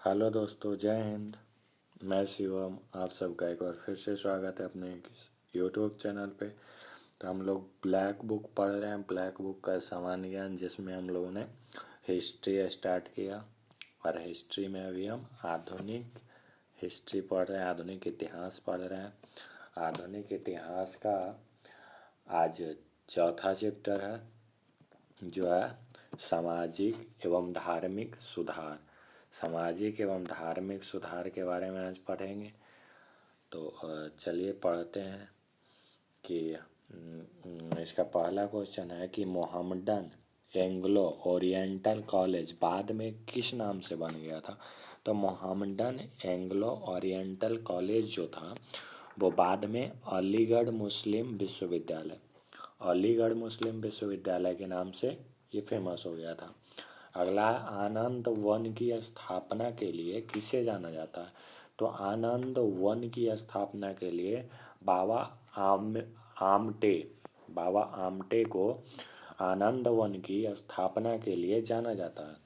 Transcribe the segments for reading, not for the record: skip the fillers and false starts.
Hello दोस्तों, जय हिंद। मैं शिवम, आप सबका एक बार फिर से स्वागत है अपने यूट्यूब चैनल पे। तो हम लोग ब्लैक बुक पढ़ रहे हैं, ब्लैक बुक का सामान्य ज्ञान, जिसमें हम लोगों ने हिस्ट्री स्टार्ट किया। और हिस्ट्री में अभी हम आधुनिक हिस्ट्री पढ़ रहे हैं, आधुनिक इतिहास पढ़ रहे हैं। आधुनिक इतिहास का आज चौथा चैप्टर है, जो है सामाजिक एवं धार्मिक सुधार। सामाजिक एवं धार्मिक सुधार के बारे में आज पढ़ेंगे। तो चलिए पढ़ते हैं कि इसका पहला क्वेश्चन है कि मोहम्मडन एंग्लो ओरिएंटल कॉलेज बाद में किस नाम से बन गया था। तो मोहम्मडन एंग्लो ओरिएंटल कॉलेज जो था वो बाद में अलीगढ़ मुस्लिम विश्वविद्यालय, अलीगढ़ मुस्लिम विश्वविद्यालय के नाम से ये फेमस हो गया था। अगला है, आनंद वन की स्थापना के लिए किसे जाना जाता है। तो आनंद वन की स्थापना के लिए बाबा आम आमटे बाबा आमटे को आनंद वन की स्थापना के लिए जाना जाता है।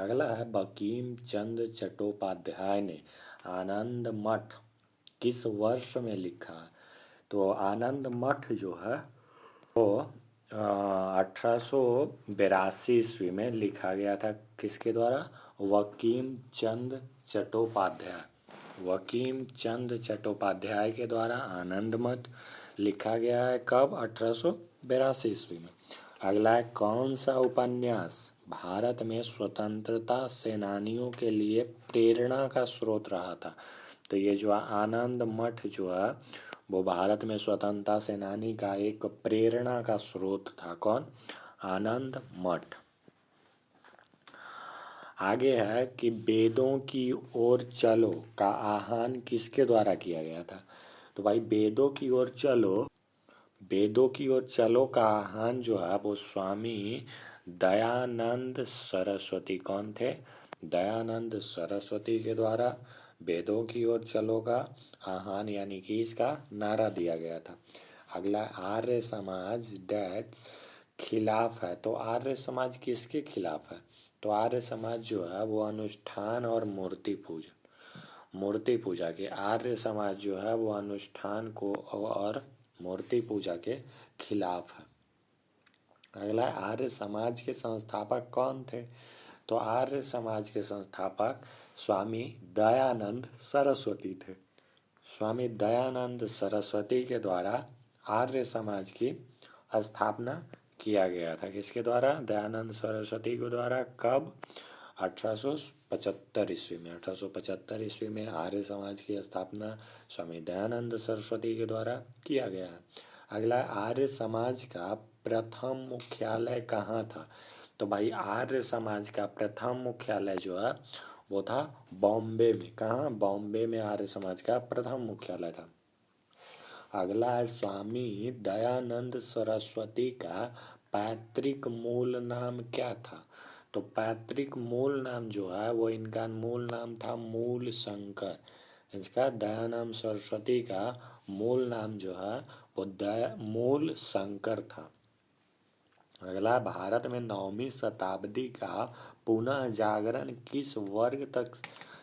अगला है, बंकिम चंद्र चट्टोपाध्याय ने आनंद मठ किस वर्ष में लिखा। तो आनंद मठ जो है वो 1882 में लिखा गया था। किसके द्वारा? बंकिम चंद्र चट्टोपाध्याय, बंकिम चंद्र चट्टोपाध्याय के द्वारा आनंद मठ लिखा गया है। कब? 1882 में। अगला है, कौन सा उपन्यास भारत में स्वतंत्रता सेनानियों के लिए प्रेरणा का स्रोत रहा था। तो ये जो आनंद मठ जो है वो भारत में स्वतंत्रता सेनानी का एक प्रेरणा का स्रोत था। कौन? आनंद मठ। आगे है कि वेदों की ओर चलो का आह्वान किसके द्वारा किया गया था। तो भाई वेदों की ओर चलो, वेदों की ओर चलो का आह्वान जो है वो स्वामी दयानंद सरस्वती, कौन थे? दयानंद सरस्वती के द्वारा वेदों की ओर चलो का आह्वान यानी कि इसका नारा दिया गया था। अगला, आर्य समाज डैट खिलाफ है। तो आर्य समाज किसके खिलाफ है? तो आर्य समाज जो है वो अनुष्ठान और मूर्ति पूजा के, आर्य समाज जो है वो अनुष्ठान को और मूर्ति पूजा के खिलाफ है। अगला, आर्य समाज के संस्थापक कौन थे। तो आर्य समाज के संस्थापक स्वामी दयानंद सरस्वती थे। स्वामी दयानंद सरस्वती के द्वारा आर्य समाज की स्थापना किया गया था। किसके द्वारा? दयानंद सरस्वती के द्वारा। कब? 1875 ईस्वी में। 1875 ईस्वी में आर्य समाज की स्थापना स्वामी दयानंद सरस्वती के द्वारा किया गया है। अगला, आर्य समाज का प्रथम मुख्यालय कहाँ था। तो भाई आर्य समाज का प्रथम मुख्यालय जो है वो था बॉम्बे में। कहाँ? बॉम्बे में आर्य समाज का प्रथम मुख्यालय था। अगला है, स्वामी दयानंद सरस्वती का पैतृक मूल नाम क्या था। तो पैतृक मूल नाम जो है वो इनका मूल नाम था मूल शंकर। इसका दयानंद सरस्वती का मूल नाम जो है वो मूल शंकर था। अगला, भारत में 9वीं शताब्दी का पुनः जागरण किस वर्ग तक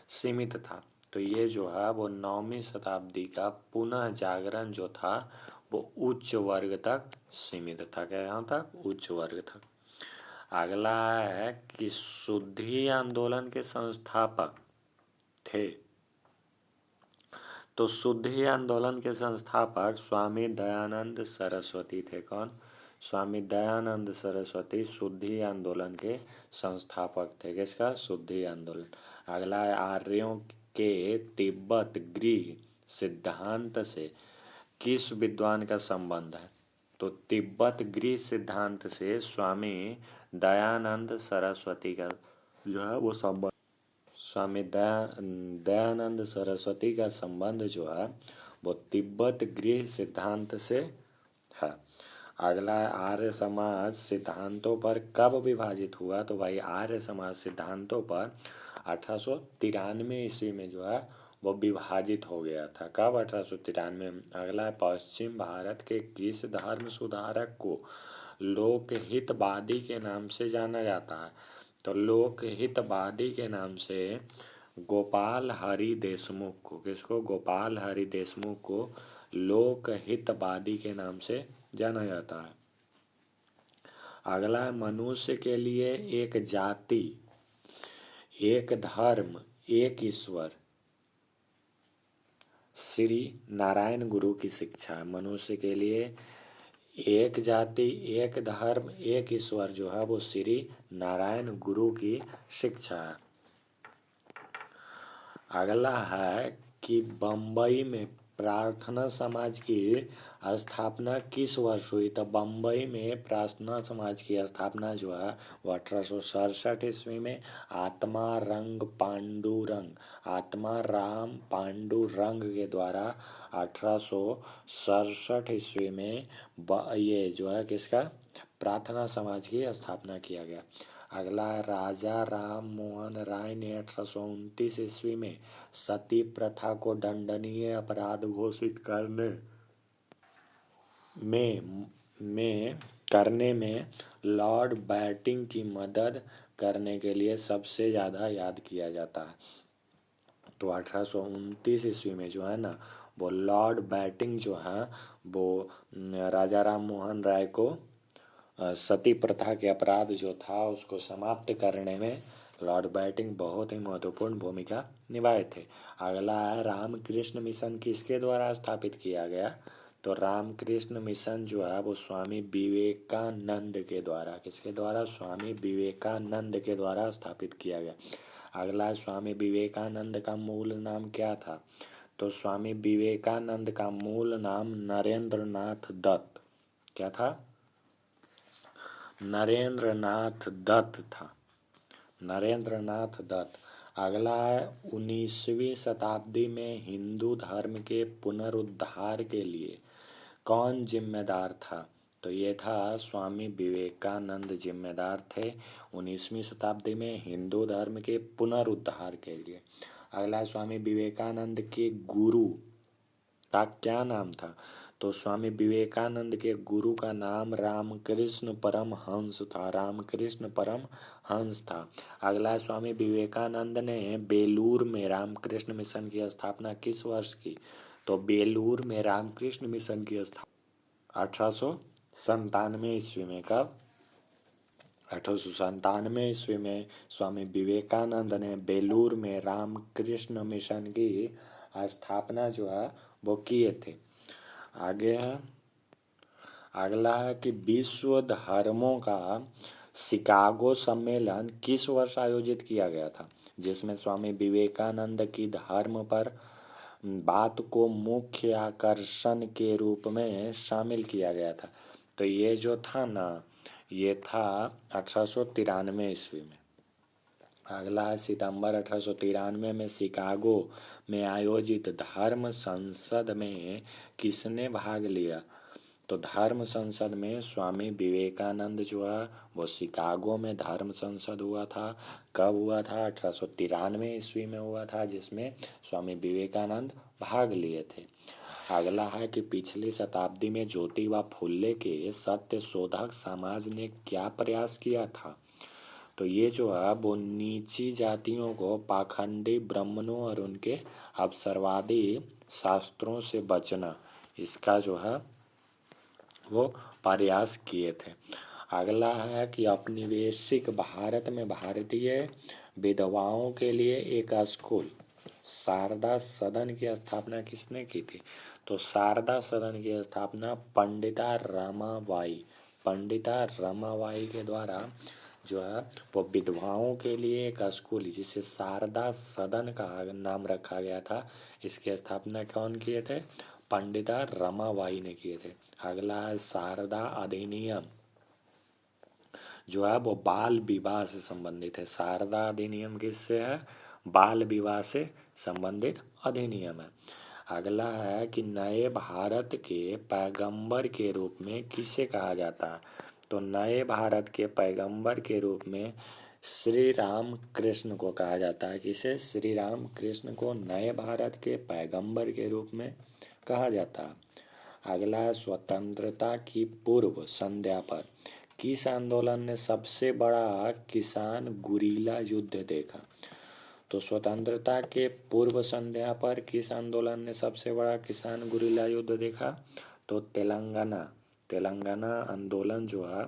सीमित था। तो ये जो है वो 9वीं शताब्दी का पुनः जागरण जो था वो उच्च वर्ग तक सीमित था। क्या यहाँ तक? उच्च वर्ग तक। अगला है कि शुद्धि आंदोलन के संस्थापक थे। तो शुद्धि आंदोलन के संस्थापक स्वामी दयानंद सरस्वती थे। कौन? स्वामी दयानंद सरस्वती शुद्धि आंदोलन के संस्थापक थे। किसका? शुद्धि आंदोलन। अगला है, आर्यों के तिब्बत गृह सिद्धांत से किस विद्वान का संबंध है। तो तिब्बत गृह सिद्धांत से स्वामी दयानंद सरस्वती का जो है वो संबंध, स्वामी दयानंद सरस्वती का संबंध जो है वो तिब्बत गृह सिद्धांत से है। अगला है, आर्य समाज सिद्धांतों पर कब विभाजित हुआ। तो भाई आर्य समाज सिद्धांतों पर 1893 ईस्वी में जो है वो विभाजित हो गया था। कब? 1893 में। अगला है, पश्चिम भारत के किस धर्म सुधारक को लोकहितवादी के नाम से जाना जाता है। तो लोकहितवादी के नाम से गोपाल हरि देशमुख को, किसको? गोपाल हरि देशमुख को लोकहितवादी के नाम से जाना जाता है। अगला है मनुष्य के लिए एक जाति, एक धर्म, एक ईश्वर, श्री नारायण गुरु की शिक्षा है। मनुष्य के लिए एक जाति, एक धर्म, एक ईश्वर जो है वो श्री नारायण गुरु की शिक्षा है। अगला है कि बम्बई में प्रार्थना समाज की स्थापना किस वर्ष हुई? तो बम्बई में प्रार्थना समाज की स्थापना जो है वो 1867 ईस्वी में आत्मा राम पांडुरंग के द्वारा 1867 ईस्वी में ये जो है किसका? प्रार्थना समाज की स्थापना किया गया। अगला है राजा राम मोहन राय ने 1829 ईस्वी में सती प्रथा को दंडनीय अपराध घोषित करने में लॉर्ड बैटिंग की मदद करने के लिए सबसे ज़्यादा याद किया जाता है। तो 1829 ईस्वी में जो है ना वो लॉर्ड बैटिंग जो है वो राजा राम मोहन राय को सती प्रथा के अपराध जो था उसको समाप्त करने में लॉर्ड बैटिंग बहुत ही महत्वपूर्ण भूमिका निभाए थे। अगला है रामकृष्ण मिशन किसके द्वारा स्थापित किया गया? तो रामकृष्ण मिशन जो है वो स्वामी विवेकानंद के द्वारा, किसके द्वारा? स्वामी विवेकानंद के द्वारा स्थापित किया गया। अगला है स्वामी विवेकानंद का मूल नाम क्या था? तो स्वामी विवेकानंद का मूल नाम नरेंद्र नाथ दत्त, क्या था? नरेंद्र नाथ दत्त था, नरेंद्र नाथ दत्त। अगला है 19वीं शताब्दी में हिंदू धर्म के पुनरुद्धार के लिए कौन जिम्मेदार था? तो ये था स्वामी विवेकानंद जिम्मेदार थे 19वीं शताब्दी में हिंदू धर्म के पुनरुद्धार के लिए। अगला स्वामी विवेकानंद के गुरु का क्या नाम था? तो स्वामी विवेकानंद के गुरु का नाम रामकृष्ण परमहंस था, रामकृष्ण परमहंस था। अगला स्वामी विवेकानंद ने बेलूर में रामकृष्ण मिशन की स्थापना किस वर्ष की? तो बेलूर में रामकृष्ण मिशन की स्थापना 1897 ईस्वी में। कब? 1897 ईस्वी में स्वामी विवेकानंद ने बेलूर में रामकृष्ण मिशन की स्थापना जो है वो किए थे। आगे है, अगला है कि विश्व धर्मों का शिकागो सम्मेलन किस वर्ष आयोजित किया गया था, जिसमें स्वामी विवेकानंद की धर्म पर बात को मुख्य आकर्षण के रूप में शामिल किया गया था? तो ये जो था ना ये था 1893 ईस्वी में। अगला है सितंबर 1893 में शिकागो में आयोजित धर्म संसद में किसने भाग लिया? तो धर्म संसद में स्वामी विवेकानंद जो है वो शिकागो में धर्म संसद हुआ था। कब हुआ था? 1893 ईस्वी में हुआ था, जिसमें स्वामी विवेकानंद भाग लिए थे। अगला है कि पिछली शताब्दी में ज्योतिबा फुले के सत्य शोधक समाज ने क्या प्रयास किया था? तो ये जो है वो नीची जातियों को पाखंडी ब्राह्मणों और उनके अवसरवादी शास्त्रों से बचना, इसका जो है वो प्रयास किए थे। अगला है कि औपनिवेशिक भारत में भारतीय विधवाओं के लिए एक स्कूल शारदा सदन की स्थापना किसने की थी? तो शारदा सदन की स्थापना पंडिता रमाबाई के द्वारा जो है वो विधवाओं के लिए एक स्कूल जिसे शारदा सदन का नाम रखा गया था, इसकी स्थापना कौन किए थे? पंडिता रमाबाई ने किए थे। अगला है शारदा अधिनियम जो है वो बाल विवाह से संबंधित है। शारदा अधिनियम किससे है? बाल विवाह से संबंधित अधिनियम है। अगला है कि नए भारत के पैगंबर के रूप में किसे कहा जाता है? तो नए भारत के पैगंबर के रूप में श्री राम कृष्ण को कहा जाता है। किसे? श्री राम कृष्ण को नए भारत के पैगंबर के रूप में कहा जाता है। अगला स्वतंत्रता की पूर्व संध्या पर किस आंदोलन ने सबसे बड़ा किसान गुरीला युद्ध देखा? तो स्वतंत्रता के पूर्व संध्या पर किस आंदोलन ने सबसे बड़ा किसान गुरीला युद्ध देखा? तो तेलंगाना तेलंगाना आंदोलन जो है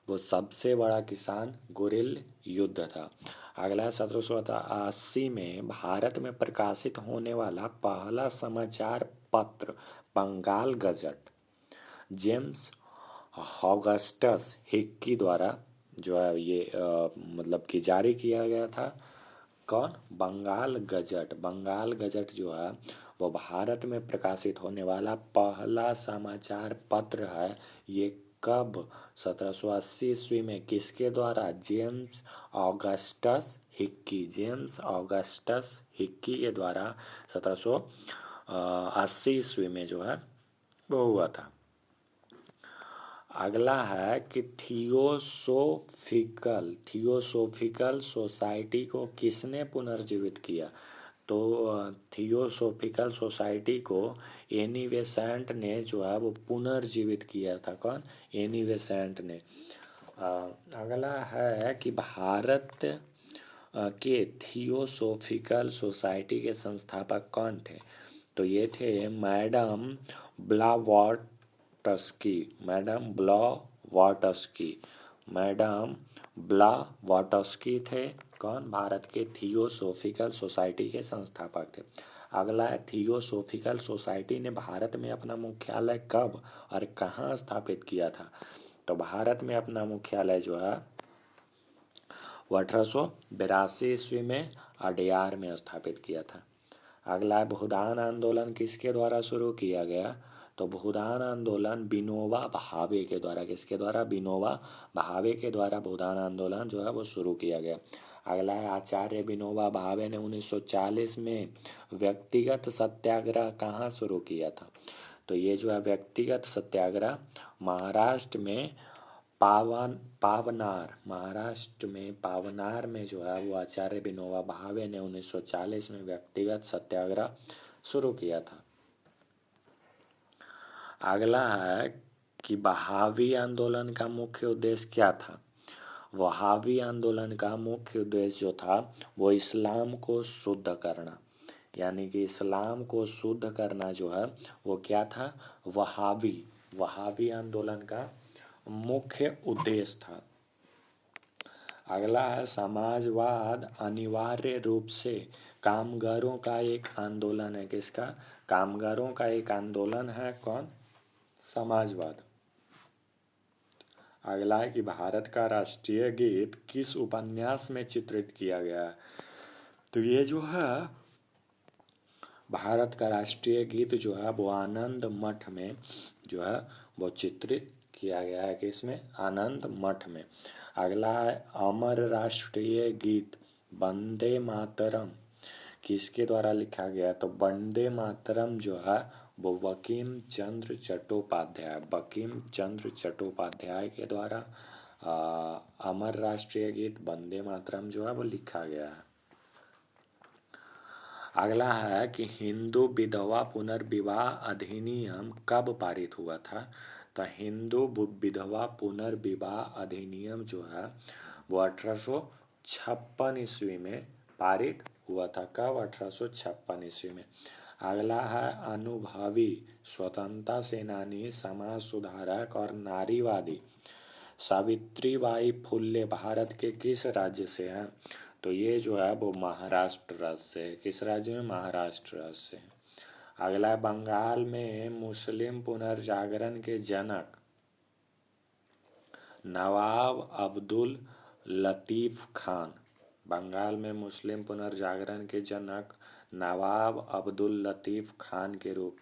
वो सबसे बड़ा किसान गुरिल युद्ध था। अगला 1780 में भारत में प्रकाशित होने वाला पहला समाचार पत्र Bengal Gazette James Augustus Hicky द्वारा जो है ये मतलब कि जारी किया गया था। कौन? बंगाल गजट। बंगाल गजट जो है वो भारत में प्रकाशित होने वाला पहला समाचार पत्र है। ये कब? 1780 ईस्वी में। किसके द्वारा? James Augustus Hickey. James Augustus Hickey के द्वारा 1780 ईस्वी में जो है वो हुआ था। अगला है कि थियोसोफिकल सोसाइटी को किसने पुनर्जीवित किया? तो थियोसोफिकल सोसाइटी को एनी बेसेंट ने जो है वो पुनर्जीवित किया था। कौन? एनी बेसेंट ने। अगला है कि भारत के थियोसोफिकल सोसाइटी के संस्थापक कौन थे? तो ये थे मैडम ब्लावाटस्की। मैडम ब्लावाटस्की थे। कौन? भारत के थियोसोफिकल सोसाइटी के संस्थापक थे। अगला है थियोसोफिकल सोसाइटी ने भारत में अपना मुख्यालय कब और कहाँ स्थापित किया था? तो भारत में अपना मुख्यालय जो है वो 1882 ईस्वी में अडयार में स्थापित किया था। अगला है भूदान आंदोलन किसके द्वारा शुरू किया गया? तो भूदान आंदोलन विनोबा भावे के द्वारा। किसके द्वारा? विनोबा भावे के द्वारा भूदान आंदोलन जो है वो शुरू किया गया। अगला है आचार्य विनोबा भावे ने 1940 में व्यक्तिगत सत्याग्रह कहाँ शुरू किया था? तो ये जो है व्यक्तिगत सत्याग्रह महाराष्ट्र में पावनार में जो है वो आचार्य विनोबा भावे ने 1940 में व्यक्तिगत सत्याग्रह शुरू किया था। अगला है कि बहावी आंदोलन का मुख्य उद्देश्य क्या था? वहावी आंदोलन का मुख्य उद्देश्य जो था वो इस्लाम को शुद्ध करना, यानी कि इस्लाम को शुद्ध करना जो है वो क्या था? वहावी आंदोलन का मुख्य उद्देश्य था। अगला है समाजवाद अनिवार्य रूप से कामगारों का एक आंदोलन है। किसका? कामगारों का एक आंदोलन है। कौन? समाजवाद। अगला है कि भारत का राष्ट्रीय गीत किस उपन्यास में चित्रित किया गया है? तो ये जो है भारत का राष्ट्रीय गीत जो है वो आनंद मठ में जो है वो चित्रित किया गया है। किसमें? आनंद मठ में। अगला है अमर राष्ट्रीय गीत वंदे मातरम किसके द्वारा लिखा गया? तो वंदे मातरम जो है वो बंकिम चंद्र चट्टोपाध्याय के द्वारा अमर राष्ट्रीय गीत वंदे मातरम जो है वो लिखा गया है। अगला है कि हिंदू विधवा पुनर्विवाह अधिनियम कब पारित हुआ था? तो हिंदू विधवा पुनर्विवाह अधिनियम जो है वो 1856 ईस्वी में पारित हुआ था। कब? 1856 ईस्वी में। अगला है अनुभवी स्वतंत्रता सेनानी, समाज सुधारक और नारीवादी सावित्रीबाई फुल्ले भारत के किस राज्य से हैं? तो ये जो है वो महाराष्ट्र राज्य से। किस राज्य में? महाराष्ट्र राज्य से। अगला बंगाल में मुस्लिम पुनर्जागरण के जनक नवाब अब्दुल लतीफ खान। बंगाल में मुस्लिम पुनर्जागरण के जनक नवाब अब्दुल लतीफ खान के रूप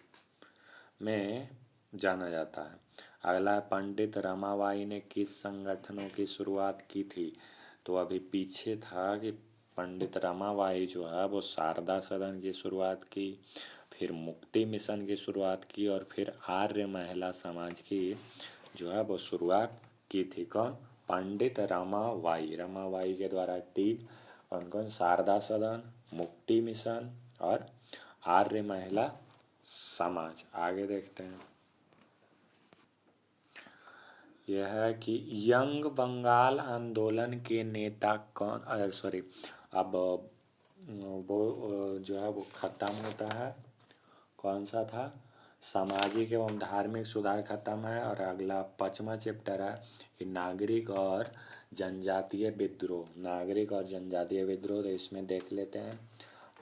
में जाना जाता है। अगला पंडित रमाबाई ने किस संगठनों की शुरुआत की थी? तो अभी पीछे था कि पंडित रमाबाई जो है वो शारदा सदन की शुरुआत की, फिर मुक्ति मिशन की शुरुआत की और फिर आर्य महिला समाज की जो है वो शुरुआत की थी। कौन? पंडित रमाबाई के द्वारा तीन कौन कौन? शारदा सदन, मुक्ति मिशन और आर्य महिला समाज। आगे देखते हैं। यह है कि यंग बंगाल आंदोलन के नेता कौन, सॉरी, अब वो जो है वो खत्म होता है। कौन सा था? सामाजिक एवं धार्मिक सुधार खत्म है। और अगला 5वां चैप्टर है कि नागरिक और जनजातीय विद्रोह। नागरिक और जनजातीय विद्रोह, तो इसमें देख लेते हैं।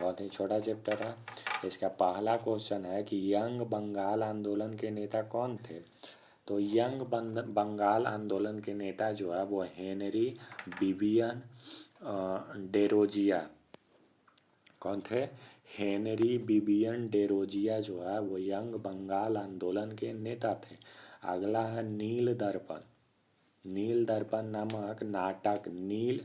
बहुत ही छोटा चैप्टर है। इसका पहला क्वेश्चन है कि यंग बंगाल आंदोलन के नेता कौन थे? तो यंग बंगाल आंदोलन के नेता जो है वो हेनरी विवियन डेरोजिया। कौन थे? हेनरी विवियन डेरोजिया जो है वो यंग बंगाल आंदोलन के नेता थे। अगला है नील दर्पण। नील दर्पण नामक नाटक नील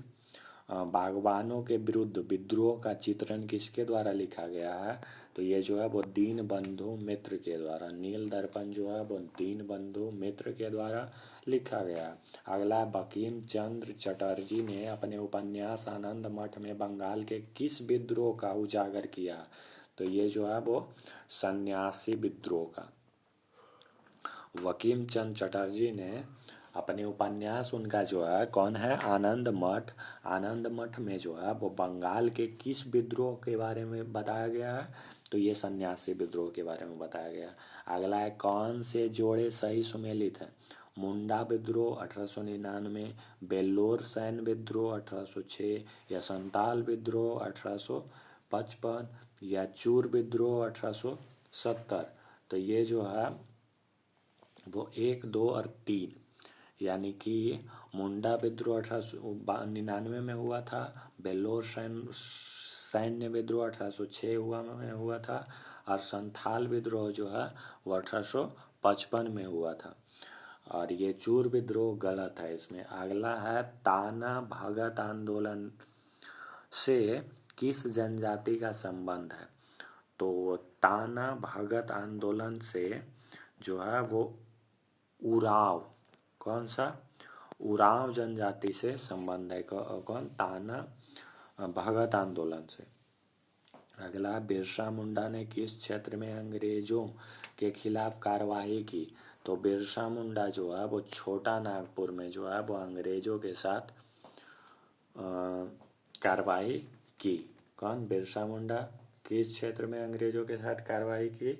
बागवानों के विरुद्ध विद्रोह का चित्रण किसके द्वारा लिखा गया है? तो ये जो है वो दीनबंधु मित्र के द्वारा। नील दर्पण जो है वो दीनबंधु मित्र के द्वारा लिखा गया। अगला बंकिम चंद्र चटर्जी ने अपने उपन्यास आनंद मठ में बंगाल के किस विद्रोह का उजागर किया? तो ये जो है वो सन्यासी विद्रोह का। बंकिम चंद्र चटर्जी ने अपने उपन्यास, उनका जो है कौन है? आनंद मठ। आनंद मठ में जो है वो बंगाल के किस विद्रोह के बारे में बताया गया है? तो ये सन्यासी विद्रोह के बारे में बताया गया। अगला है कौन से जोड़े सही सुमेलित है? मुंडा विद्रोह 1899, बेल्लोर सैन विद्रोह 1806, या संताल विद्रोह 1855, या चूर विद्रोह 1870। तो ये जो है वो 1, 2 और 3, यानी कि मुंडा विद्रोह 1899 में हुआ था। बेल्लोर सैन्य विद्रोह 1806 में हुआ था। और संथाल विद्रोह जो है वो 1855 में हुआ था। और ये चूर विद्रोह गलत है इसमें। अगला है ताना भगत आंदोलन से किस जनजाति का संबंध है? तो ताना भगत आंदोलन से जो है वो उराव, कौन सा? उराव जनजाति से संबंध है। कौन? ताना भगत आंदोलन से। अगला बिरसा मुंडा ने किस क्षेत्र में अंग्रेजों के खिलाफ कार्रवाई की? तो बिरसा मुंडा जो है वो छोटा नागपुर में जो है वो अंग्रेजों के साथ कार्रवाई की। कौन? बिरसा मुंडा किस क्षेत्र में अंग्रेजों के साथ कार्रवाई की?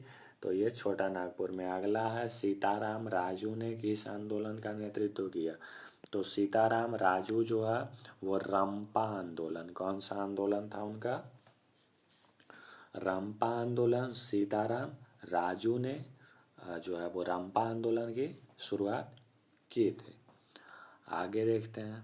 तो ये छोटा नागपुर में। अगला है सीताराम राजू ने किस आंदोलन का नेतृत्व किया? तो सीताराम राजू जो है वो रंपा आंदोलन, कौन सा आंदोलन था उनका? रंपा आंदोलन। सीताराम राजू ने जो है वो रंपा आंदोलन की शुरुआत की थी। आगे देखते हैं।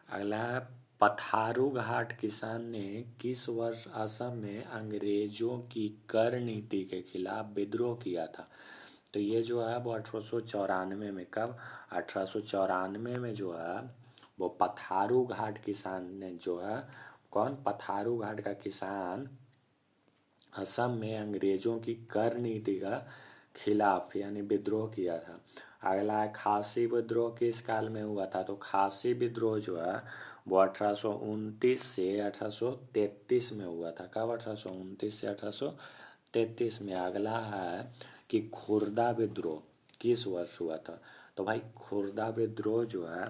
अगला है पथारू घाट किसान ने किस वर्ष असम में अंग्रेजों की कर नीति के खिलाफ विद्रोह किया था? तो ये जो है वो 1894 में। कब? 1894 में जो है वो पथारू घाट किसान ने जो है, कौन? पथारू घाट का किसान असम में अंग्रेजों की कर नीति का खिलाफ यानी विद्रोह किया था। अगला है खासी विद्रोह किस काल में हुआ था? तो खासी विद्रोह जो है वो 1829 से 1833 में हुआ था। कब? 1829 से 1833 में। अगला है कि खुर्दा विद्रोह किस वर्ष हुआ था? तो भाई खुर्दा विद्रोह जो है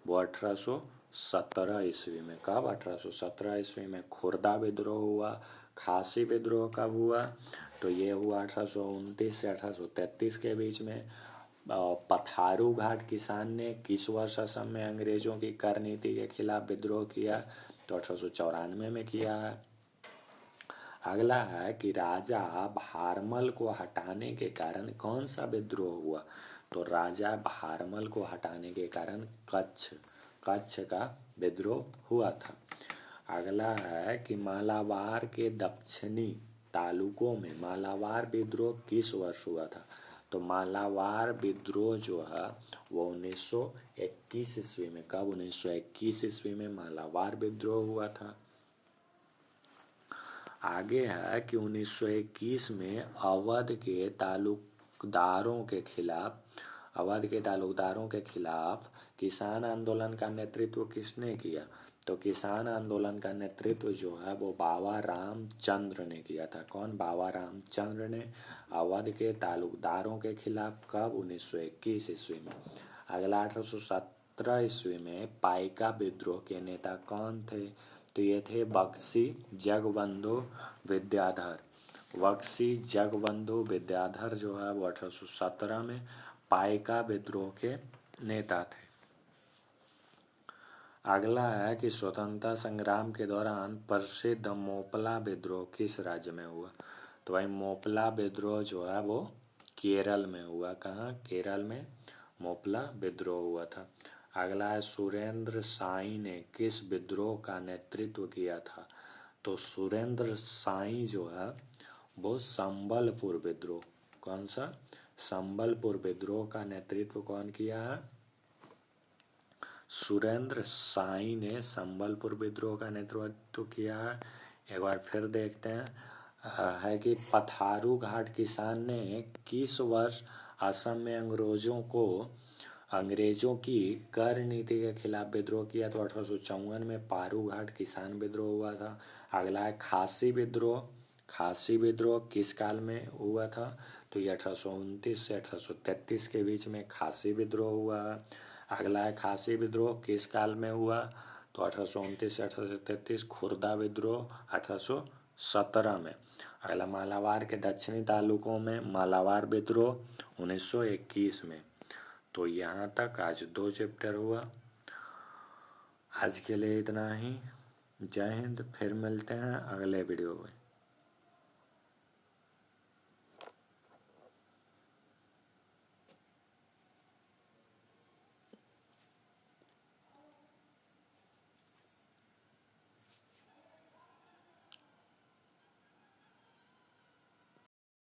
वो 1817 ईस्वी में। कब? 1817 ईस्वी में खुर्दा विद्रोह हुआ। खासी विद्रोह कब हुआ? तो ये हुआ 1829 से 1833 के बीच में। पथारू घाट किसान ने किस वर्ष असम में अंग्रेजों की कर नीति के खिलाफ विद्रोह किया? तो 1894 में किया है। अगला है कि राजा भारमल को हटाने के कारण कौन सा विद्रोह हुआ? तो राजा भारमल को हटाने के कारण कच्छ का विद्रोह हुआ था। अगला है कि मालाबार के दक्षिणी तालुकों में मालाबार विद्रोह किस वर्ष हुआ था? तो मालाबार विद्रोह जो है वो 1921 ईस्वी में। कब? 1921 ईस्वी में मालाबार विद्रोह हुआ था। आगे है कि 1921 में अवध के तालुकदारों के खिलाफ अवध के तालुकदारों के खिलाफ किसान आंदोलन का नेतृत्व किसने किया? तो किसान आंदोलन का नेतृत्व जो है वो बाबा रामचंद्र ने किया था। कौन? बाबा रामचंद्र ने अवध के तालुकदारों के खिलाफ। कब? 1921 ईस्वी में। अगला 1817 ईस्वी में पाइका विद्रोह के नेता कौन थे? तो ये थे बख्शी जगबंधु विद्याधर। बख्शी जगबंधु विद्याधर जो है वो 1817 में पाइका विद्रोह के नेता थे। अगला है कि स्वतंत्रता संग्राम के दौरान प्रसिद्ध मोपला विद्रोह किस राज्य में हुआ? तो भाई मोपला विद्रोह जो है वो केरल में हुआ। कहाँ? केरल में मोपला विद्रोह हुआ था। अगला है सुरेंद्र साई ने किस विद्रोह का नेतृत्व किया था? तो सुरेंद्र साई जो है वो संबलपुर विद्रोह। कौन सा? संबलपुर विद्रोह का नेतृत्व कौन किया है? सुरेंद्र साई ने संबलपुर विद्रोह का नेतृत्व किया है। एक बार फिर देखते हैं है कि पथारू घाट किसान ने किस वर्ष असम में अंग्रेजों की कर नीति के खिलाफ विद्रोह किया? तो 1854 में पारू घाट किसान विद्रोह हुआ था। अगला है खासी विद्रोह। खासी विद्रोह किस काल में हुआ था? तो ये 1829 से 1833 के बीच में खासी विद्रोह हुआ है। अगला है खासी विद्रोह किस काल में हुआ? तो 1829 से 1833। खुर्दा विद्रोह 1817 में। अगला मालाबार के दक्षिणी तालुकों में मालाबार विद्रोह 1921 में। तो यहाँ तक आज 2 चैप्टर हुआ। आज के लिए इतना ही। जय हिंद। फिर मिलते हैं अगले वीडियो में।